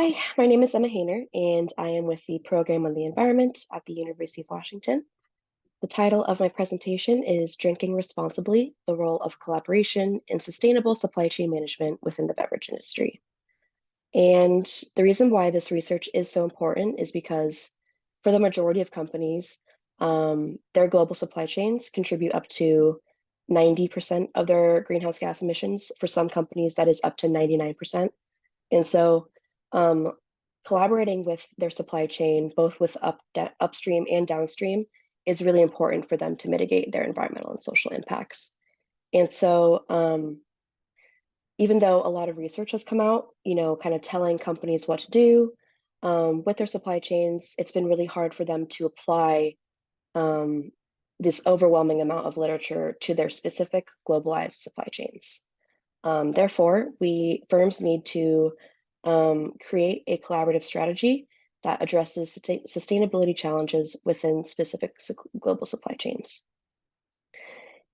Hi, my name is Emma Haener, and I am with the Program on the Environment at the University of Washington. The title of my presentation is Drinking Responsibly, the Role of Collaboration in Sustainable Supply Chain Management within the Beverage Industry. And the reason why this research is so important is because for the majority of companies, their global supply chains contribute up to 90% of their greenhouse gas emissions. For some companies, that is up to 99%. And so um, collaborating with their supply chain, both with upstream and downstream, is really important for them to mitigate their environmental and social impacts. And so even though a lot of research has come out, kind of telling companies what to do with their supply chains, it's been really hard for them to apply um, this overwhelming amount of literature to their specific globalized supply chains. Therefore, firms need to create a collaborative strategy that addresses sustainability challenges within specific global supply chains.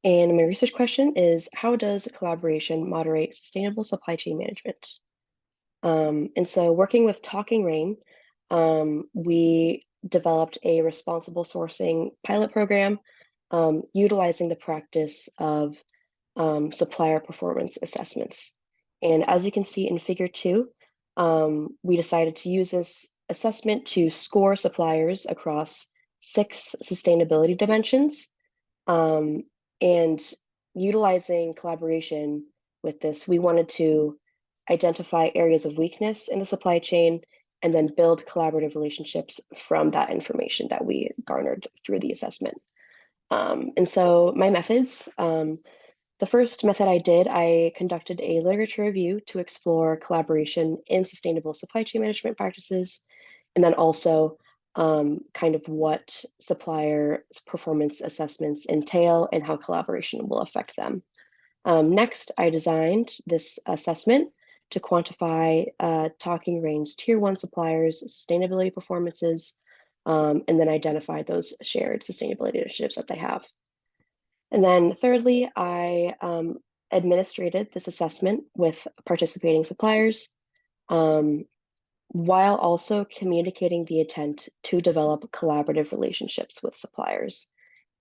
And my research question is, how does collaboration moderate sustainable supply chain management? And so working with Talking Rain, we developed a responsible sourcing pilot program utilizing the practice of supplier performance assessments. And as you can see in figure 2, we decided to use this assessment to score suppliers across 6 sustainability dimensions. Um, and utilizing collaboration with this, we wanted to identify areas of weakness in the supply chain and then build collaborative relationships from that information that we garnered through the assessment. And so my methods, the first method I conducted a literature review to explore collaboration in sustainable supply chain management practices, and then also kind of what supplier performance assessments entail and how collaboration will affect them. Next, I designed this assessment to quantify Talking Rain's Tier 1 suppliers' sustainability performances, and then identify those shared sustainability initiatives that they have. And then thirdly, I administrated this assessment with participating suppliers while also communicating the intent to develop collaborative relationships with suppliers.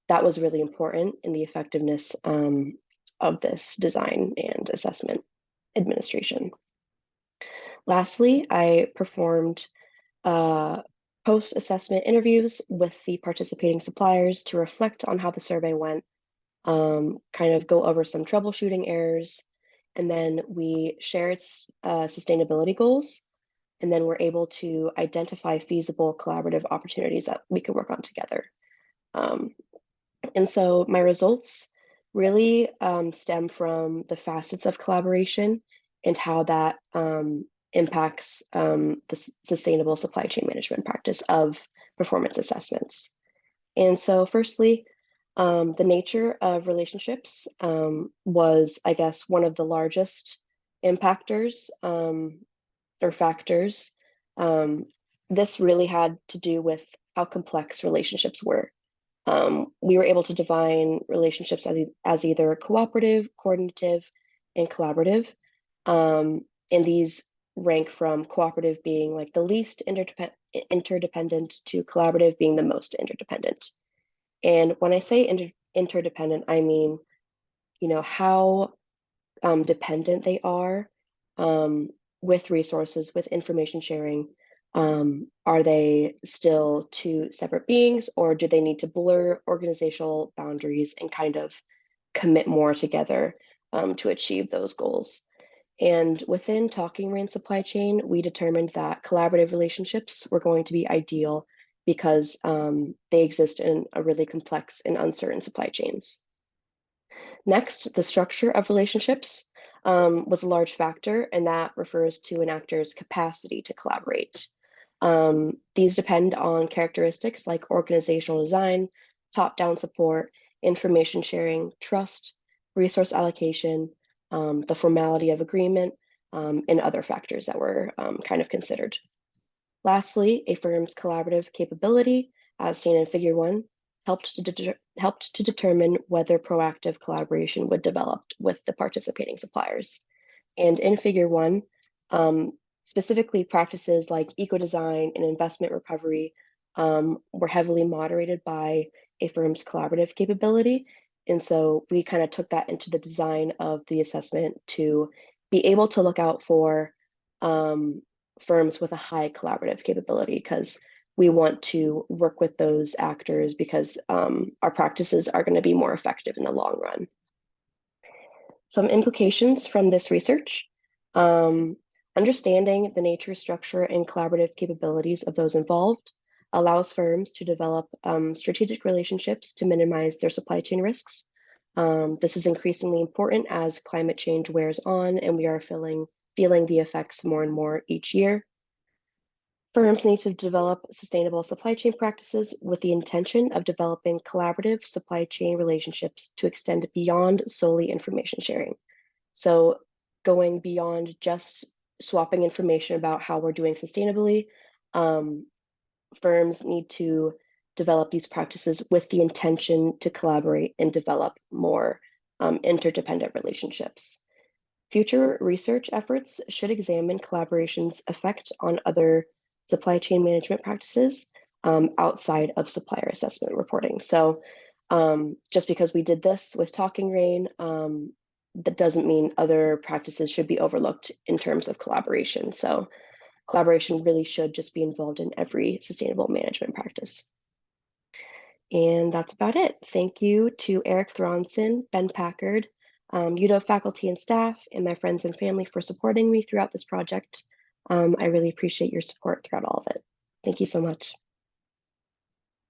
That was really important in the effectiveness of this design and assessment administration. Lastly, I performed post-assessment interviews with the participating suppliers to reflect on how the survey went, kind of go over some troubleshooting errors, and then we shared sustainability goals, and then we're able to identify feasible collaborative opportunities that we could work on together. And so my results really stem from the facets of collaboration and how that impacts the sustainable supply chain management practice of performance assessments. And so firstly, the nature of relationships was, I guess, one of the largest impactors or factors. This really had to do with how complex relationships were. We were able to define relationships as either cooperative, coordinative, and collaborative. And these rank from cooperative being like the least interdependent to collaborative being the most interdependent. And when I say interdependent, I mean, how dependent they are with resources, with information sharing. Are they still two separate beings, or do they need to blur organizational boundaries and kind of commit more together to achieve those goals? And within Talking Rain supply chain, we determined that collaborative relationships were going to be ideal because they exist in a really complex and uncertain supply chains. Next, the structure of relationships was a large factor, and that refers to an actor's capacity to collaborate. These depend on characteristics like organizational design, top-down support, information sharing, trust, resource allocation, the formality of agreement, and other factors that were kind of considered. Lastly, a firm's collaborative capability, as seen in Figure 1, helped to determine whether proactive collaboration would develop with the participating suppliers. And in Figure 1, Specifically, practices like eco-design and investment recovery were heavily moderated by a firm's collaborative capability. And so we kind of took that into the design of the assessment to be able to look out for firms with a high collaborative capability, because we want to work with those actors because our practices are going to be more effective in the long run. Some implications from this research. Um, Understanding the nature, structure, and collaborative capabilities of those involved allows firms to develop strategic relationships to minimize their supply chain risks. This is increasingly important as climate change wears on and we are feeling the effects more and more each year. Firms need to develop sustainable supply chain practices with the intention of developing collaborative supply chain relationships to extend beyond solely information sharing. So going beyond just swapping information about how we're doing sustainably, firms need to develop these practices with the intention to collaborate and develop more interdependent relationships. Future research efforts should examine collaboration's effect on other supply chain management practices outside of supplier assessment reporting. So just because we did this with Talking Rain, that doesn't mean other practices should be overlooked in terms of collaboration. So collaboration really should just be involved in every sustainable management practice. And that's about it. Thank you to Eric Thronson, Ben Packard, UW faculty and staff, and my friends and family for supporting me throughout this project. I really appreciate your support throughout all of it. Thank you so much.